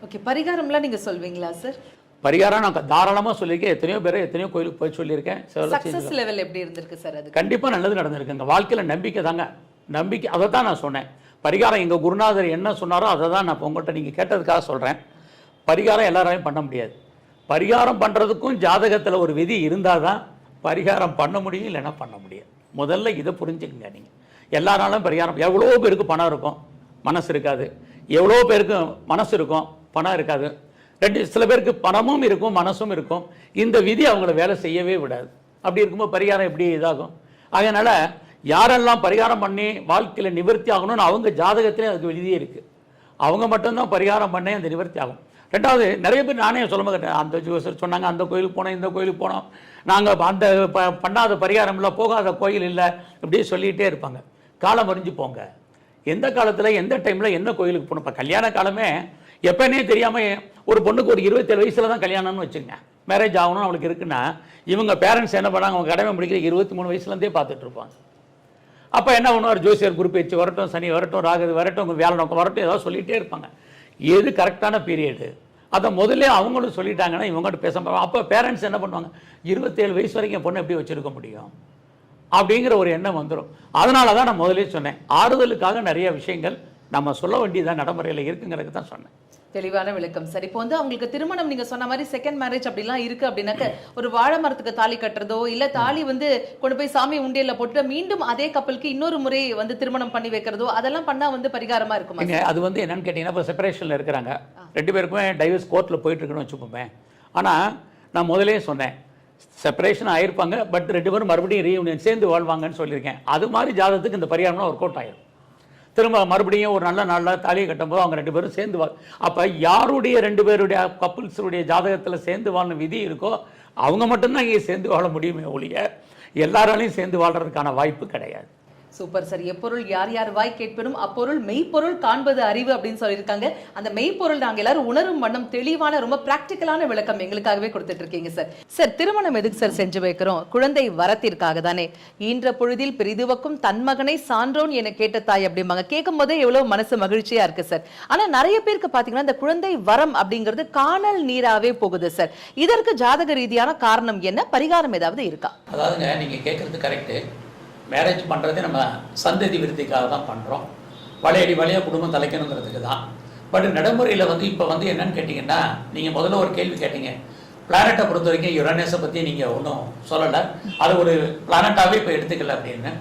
Okay, பரிகாரம்லாம் நீங்க சொல்வீங்களா sir? பரிகாரம் நான் தாராளமாக சொல்லியிருக்கேன். எத்தனையோ பேர் எத்தனையோ கோயிலுக்கு போய் சொல்லியிருக்கேன். சக்சஸ் லெவல் எப்படி இருந்திருக்கு சார்? அது கண்டிப்பாக நல்லது நடந்திருக்குங்க. வாழ்க்கையில் நம்பிக்கை தாங்க. நம்பிக்கை, அதை தான் நான் சொன்னேன். பரிகாரம் எங்கள் குருநாதர் என்ன சொன்னாரோ அதை தான் நான் இப்போ உங்கள்கிட்ட நீங்கள் கேட்டதுக்காக சொல்கிறேன். பரிகாரம் எல்லாராலையும் பண்ண முடியாது. பரிகாரம் பண்ணுறதுக்கும் ஜாதகத்தில் ஒரு விதி இருந்தால் தான் பரிகாரம் பண்ண முடியும், இல்லைன்னா பண்ண முடியாது. முதல்ல இதை புரிஞ்சுக்குங்க. நீங்கள் எல்லாராலும் பரிகாரம், எவ்வளோ பேருக்கு பணம் இருக்கும், மனசு இருக்காது. எவ்வளோ பேருக்கு மனசு இருக்கும், பணம் இருக்காது. சில பேருக்கு பணமும் இருக்கும், மனசும் இருக்கும். இந்த விதி அவங்கள வேலை செய்யவே விடாது. அப்படி இருக்கும்போது பரிகாரம் எப்படி இதாகும்? அதனால் யாரெல்லாம் பரிகாரம் பண்ணி வாழ்க்கையில் நிவர்த்தி ஆகணும்னு அவங்க ஜாதகத்திலே அதுக்கு விதியே இருக்குது. அவங்க மட்டும்தான் பரிகாரம் பண்ணி அந்த நிவர்த்தி ஆகும். ரெண்டாவது, நிறைய பேர் நானே சொல்ல மாட்டேன், அந்த ஜோசர் சொன்னாங்க, அந்த கோயிலுக்கு போனோம், இந்த கோயிலுக்கு போனோம், நாங்கள் அந்த பண்ணாத பரிகாரம் இல்லை, போகாத கோயில் இல்லை, இப்படியே சொல்லிகிட்டே இருப்பாங்க. காலம் அறிஞ்சு போங்க. எந்த காலத்தில் எந்த டைமில் என்ன கோயிலுக்கு போகணும். இப்போ கல்யாண காலமே எப்போனே தெரியாமல் ஒரு பொண்ணுக்கு ஒரு 27 வயசில் தான் கல்யாணம்னு வச்சுங்க, மேரேஜ் ஆகணும்னு அவளுக்கு இருக்குன்னா, இவங்க பேரண்ட்ஸ் என்ன பண்ணாங்க, அவங்க கடமை முடிக்கிற 23 வயசுலேருந்தே பார்த்துட்டு இருப்பாங்க. அப்போ என்ன பண்ணுவார், ஜோசியர் குரு பேச்சு வரட்டும், சனி வரட்டும், ராகு வரட்டும், வேலை நோக்கம் வரட்டும், ஏதாவது சொல்லிகிட்டே இருப்பாங்க. எது கரெக்டான பீரியடு அதை முதல்ல அவங்களும் சொல்லிட்டாங்கன்னா இவங்ககிட்ட பேச. அப்போ பேரண்ட்ஸ் என்ன பண்ணுவாங்க, 27 வயசு வரைக்கும் பொண்ணு எப்படி வச்சுருக்க முடியும் அப்படிங்கிற ஒரு எண்ணம் வந்துடும். அதனால தான் நான் முதலே சொன்னேன், ஆறுதலுக்காக நிறைய விஷயங்கள் நம்ம சொல்ல வேண்டியதான் நடைமுறையில் இருக்குங்கிறதுக்கு தான் சொன்னேன். தெளிவான விளக்கம் சார். இப்போ வந்து அவங்களுக்கு திருமணம் நீங்க சொன்ன மாதிரி செகண்ட் மேரேஜ் அப்படிலாம் இருக்கு அப்படின்னாக்க, ஒரு வாழை மரத்துக்கு தாலி கட்டுறதோ இல்ல தாலி வந்து கொண்டு போய் சாமி உண்டியல்ல போட்டு மீண்டும் அதே கப்பலுக்கு இன்னொரு முறை வந்து திருமணம் பண்ணி வைக்கிறதோ அதெல்லாம் பண்ணா வந்து பரிகாரமா இருக்குமா? அது வந்து என்னன்னு கேட்டீங்கன்னா, இப்போ செப்பரேஷன்ல இருக்கிறாங்க, 2 பேருக்குமே டைவர்ஸ் கோர்ட்டில் போயிட்டு இருக்குன்னு வச்சுப்போமே. ஆனால் நான் முதலே சொன்னேன், செப்பரேஷன் ஆயிருப்பாங்க, பட் 2 பேரும் மறுபடியும் ரீயூனியன் சேர்ந்து வாழ்வாங்கன்னு சொல்லியிருக்கேன். அது மாதிரி ஜாதகத்துக்கு இந்த பரிகாரம்லாம் ஒர்க் அவுட் ஆயிடும். திரும்ப மறுபடியும் ஒரு நல்ல நாளில் தாலியை கட்டும்போது அவங்க 2 பேரும் சேர்ந்து அப்போ யாருடைய 2 பேருடைய கப்புள்ஸுடைய ஜாதகத்தில் சேர்ந்து வாழணும் விதி இருக்கோ அவங்க மட்டும்தான் இங்கே சேர்ந்து வாழ முடியுமே ஒழிய எல்லாராலையும் சேர்ந்து வாழ்றதுக்கான வாய்ப்பு கிடையாது. Super sir. எப்பொருள் யார் யார் வாய் கேட்பனும் அப்பொருள் மெய்ப்பொருள் காண்பது அறிவு அப்படின்னு சொல்லியிருக்காங்க. அந்த மெய்ப்பொருள் நாங்கள் எல்லாரும் உணரும் வண்ணம் தெளிவான ரொம்ப பிராக்டிக்கலான விளக்கம் எங்களுக்காகவே கொடுத்துட்டு இருக்கீங்க சார். சார், திருமணம் எதுக்கு சார் செஞ்சு வைக்கிறோம்? குழந்தை வரத்திற்காக தானே. ஈன்ற பொழுதில் பெரிதுவக்கும் தன் மகனை சான்றோன் என கேட்ட தாய் அப்படிம்பாங்க. கேட்கும் போதே எவ்வளவு மனசு மகிழ்ச்சியா இருக்கு சார். ஆனா நிறைய பேருக்கு பாத்தீங்கன்னா இந்த குழந்தை வரம் அப்படிங்கிறது காணல் நீராவே போகுது சார். இதற்கு ஜாதக ரீதியான காரணம் என்ன, பரிகாரம் ஏதாவது இருக்கா? அதாவதுங்க, நீங்க கேட்கறது கரெக்டு. மேரேஜ் பண்ணுறதே நம்ம சந்ததி விருத்திக்காக தான் பண்ணுறோம், வளையடி வளைய குடும்பம் தலைக்கணுங்கிறதுக்கு தான். பட் நடைமுறையில் வந்து இப்போ வந்து என்னன்னு கேட்டிங்கன்னா, நீங்கள் முதல்ல ஒரு கேள்வி கேட்டீங்க, பிளானட்டை பொறுத்த வரைக்கும் யுரேனஸை பற்றி நீங்கள் ஒன்றும் சொல்லலை, அது ஒரு பிளானட்டாகவே இப்போ எடுத்துக்கல அப்படின்னு.